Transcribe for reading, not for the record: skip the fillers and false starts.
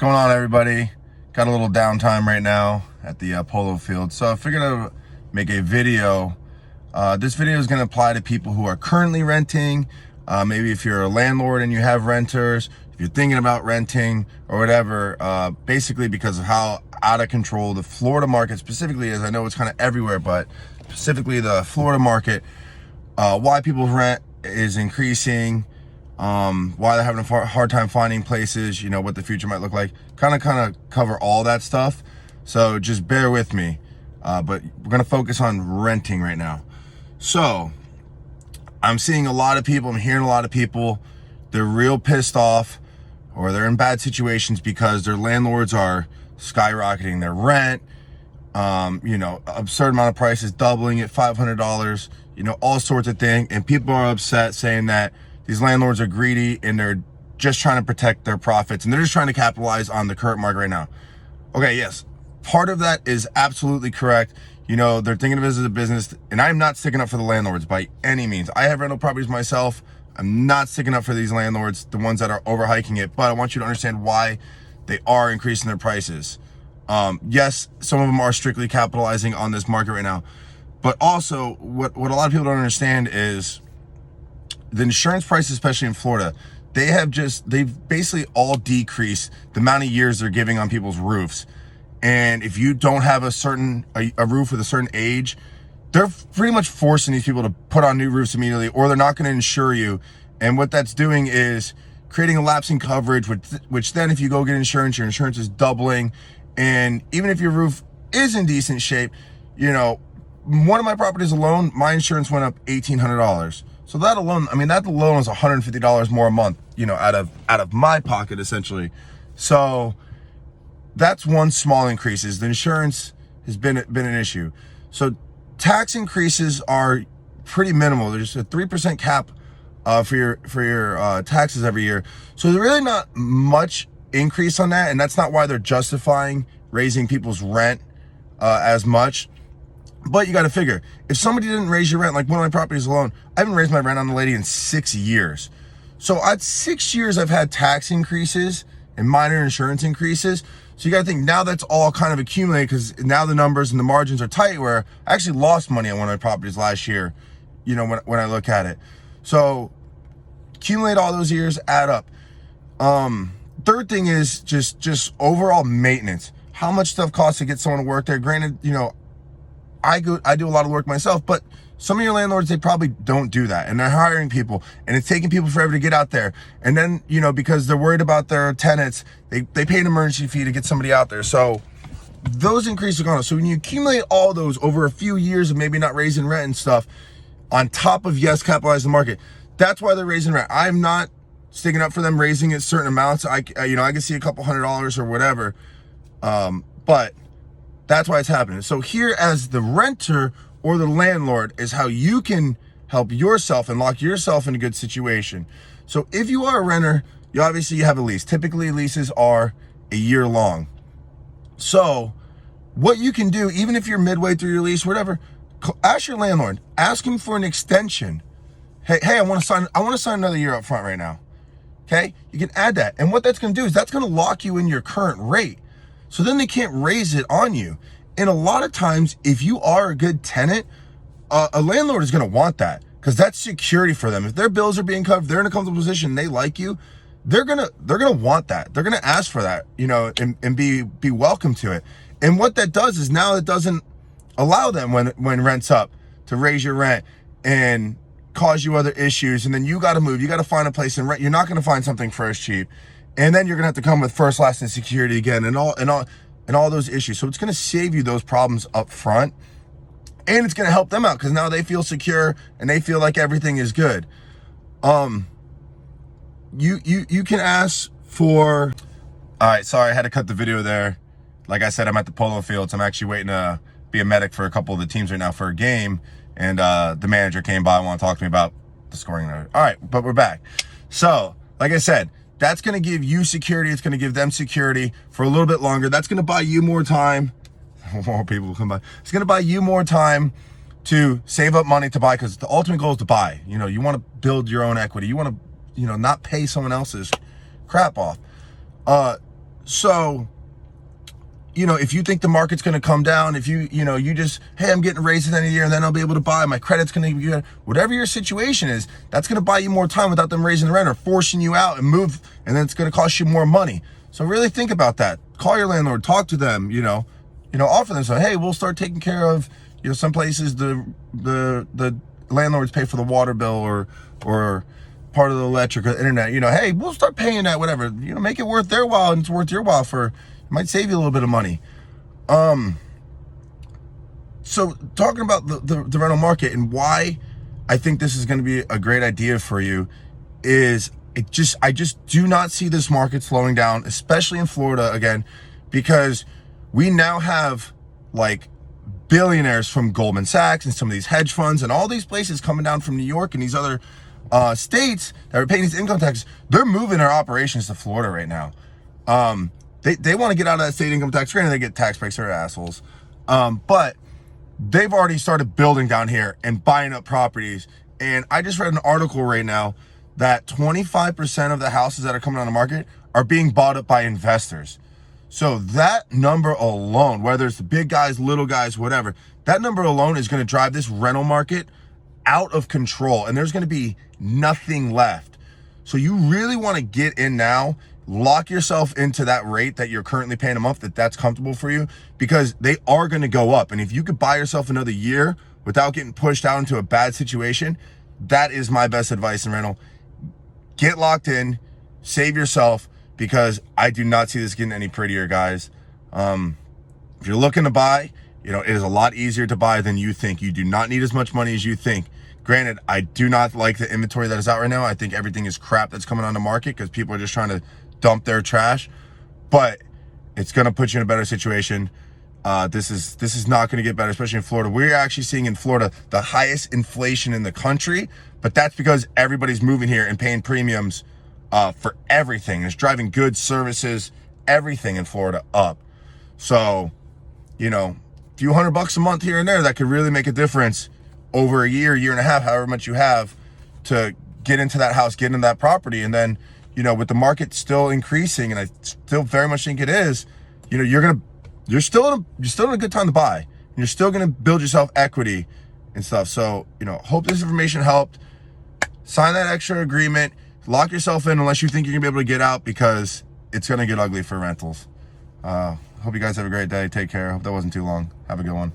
going on, everybody? Got a little downtime right now at the polo field, so I figured I'd make a video. This video is going to apply to people who are currently renting, maybe if you're a landlord and you have renters, if you're thinking about renting or whatever, basically because of how out of control the Florida market specifically is. I know it's kind of everywhere, but specifically the Florida market, why people's rent is increasing, why they're having a hard time finding places, you know, what the future might look like, kind of cover all that stuff. So just bear with me, but we're going to focus on renting right now. So I'm seeing a lot of people, I'm hearing a lot of people, they're real pissed off or they're in bad situations because their landlords are skyrocketing their rent, you know, absurd amount of prices, doubling it, $500, you know, all sorts of things. And people are upset saying that these landlords are greedy and they're just trying to protect their profits and they're just trying to capitalize on the current market right now. Okay, yes, part of that is absolutely correct. You know, they're thinking of it as a business, and I'm not sticking up for the landlords by any means. I have rental properties myself. I'm not sticking up for these landlords, the ones that are overhiking it, but I want you to understand why they are increasing their prices. Yes, some of them are strictly capitalizing on this market right now, but also what a lot of people don't understand is the insurance prices, especially in Florida, they've basically all decreased the amount of years they're giving on people's roofs. And if you don't have a roof with a certain age, they're pretty much forcing these people to put on new roofs immediately, or they're not going to insure you. And what that's doing is creating a lapse in coverage, which then if you go get insurance, your insurance is doubling. And even if your roof is in decent shape, you know, one of my properties alone, my insurance went up $1,800. So that alone, I mean, that alone is $150 more a month, you know, out of my pocket essentially. So that's one small increases. The insurance has been an issue. So tax increases are pretty minimal. There's a 3% cap for your taxes every year. So there's really not much increase on that, and that's not why they're justifying raising people's rent as much. But you got to figure, if somebody didn't raise your rent, like one of my properties alone, I haven't raised my rent on the lady in 6 years. So at 6 years, I've had tax increases and minor insurance increases. So you got to think now that's all kind of accumulated, because now the numbers and the margins are tight, where I actually lost money on one of my properties last year, you know, when I look at it. So accumulate all those years, add up. Third thing is just overall maintenance. How much stuff costs to get someone to work there? Granted, you know, I do a lot of work myself, but some of your landlords, they probably don't do that, and they're hiring people, and it's taking people forever to get out there. And then, you know, because they're worried about their tenants, they pay an emergency fee to get somebody out there. So those increases are going on. So when you accumulate all those over a few years of maybe not raising rent and stuff, on top of, yes, capitalize the market, that's why they're raising rent. I'm not sticking up for them raising it certain amounts. You know, I can see a couple $100 or whatever, but that's why it's happening. So here, as the renter or the landlord, is how you can help yourself and lock yourself in a good situation. So if you are a renter, you obviously have a lease. Typically leases are a year long. So what you can do, even if you're midway through your lease, whatever, ask your landlord, ask him for an extension. Hey, I want to sign another year up front right now. Okay, you can add that. And what that's going to do is that's going to lock you in your current rate. So then they can't raise it on you. And a lot of times, if you are a good tenant, a landlord is going to want that, because that's security for them. If their bills are being covered, they're in a comfortable position, they like you, they're gonna want that. They're gonna ask for that, you know, and be welcome to it. And what that does is now it doesn't allow them when rent's up to raise your rent and cause you other issues. And then you got to move, you got to find a place and rent. You're not going to find something first cheap. And then you're gonna have to come with first, last, and security again, and all those issues. So it's gonna save you those problems up front, and it's gonna help them out because now they feel secure and they feel like everything is good. You can ask for. All right, sorry, I had to cut the video there. Like I said, I'm at the polo fields. I'm actually waiting to be a medic for a couple of the teams right now for a game, and the manager came by and want to talk to me about the scoring. All right, but we're back. So, like I said, that's going to give you security. It's going to give them security for a little bit longer. That's going to buy you more time. More people will come by. It's going to buy you more time to save up money to buy, because the ultimate goal is to buy. You know, you want to build your own equity. You want to, you know, not pay someone else's crap off. So, if you think the market's going to come down, if you just, hey, I'm getting raised at the end of the year and then I'll be able to buy, my credit's going to be good, whatever your situation is, that's going to buy you more time without them raising the rent or forcing you out and move, and then it's going to cost you more money. So really think about that. Call your landlord, talk to them, offer them, so, hey, we'll start taking care of, some places the landlords pay for the water bill or part of the electric or the internet, hey, we'll start paying that, whatever, make it worth their while, and it's worth your while might save you a little bit of money. So talking about the rental market and why I think this is going to be a great idea for you is I just do not see this market slowing down, especially in Florida again, because we now have like billionaires from Goldman Sachs and some of these hedge funds and all these places coming down from New York and these other states that are paying these income taxes. They're moving their operations to Florida right now. They want to get out of that state income tax. Granted, they get tax breaks, they're assholes. But they've already started building down here and buying up properties. And I just read an article right now that 25% of the houses that are coming on the market are being bought up by investors. So that number alone, whether it's the big guys, little guys, whatever, that number alone is going to drive this rental market out of control. And there's going to be nothing left. So you really want to get in now. Lock yourself into that rate that you're currently paying a month, that's comfortable for you, because they are going to go up. And if you could buy yourself another year without getting pushed out into a bad situation, that is my best advice in rental. Get locked in, save yourself, because I do not see this getting any prettier, guys. If you're looking to buy, it is a lot easier to buy than you think. You do not need as much money as you think. Granted, I do not like the inventory that is out right now. I think everything is crap that's coming on the market because people are just trying to dump their trash, but it's going to put you in a better situation. This is not going to get better, especially in Florida. We're actually seeing in Florida the highest inflation in the country, but that's because everybody's moving here and paying premiums for everything. It's driving goods, services, everything in Florida up. So, a few $100 a month here and there, that could really make a difference over a year and a half, however much you have to get into that house, get into that property. And then, with the market still increasing, and I still very much think it is, you're still in a good time to buy. And you're still gonna build yourself equity and stuff. So, hope this information helped. Sign that extra agreement. Lock yourself in unless you think you're gonna be able to get out, because it's gonna get ugly for rentals. Hope you guys have a great day. Take care. Hope that wasn't too long. Have a good one.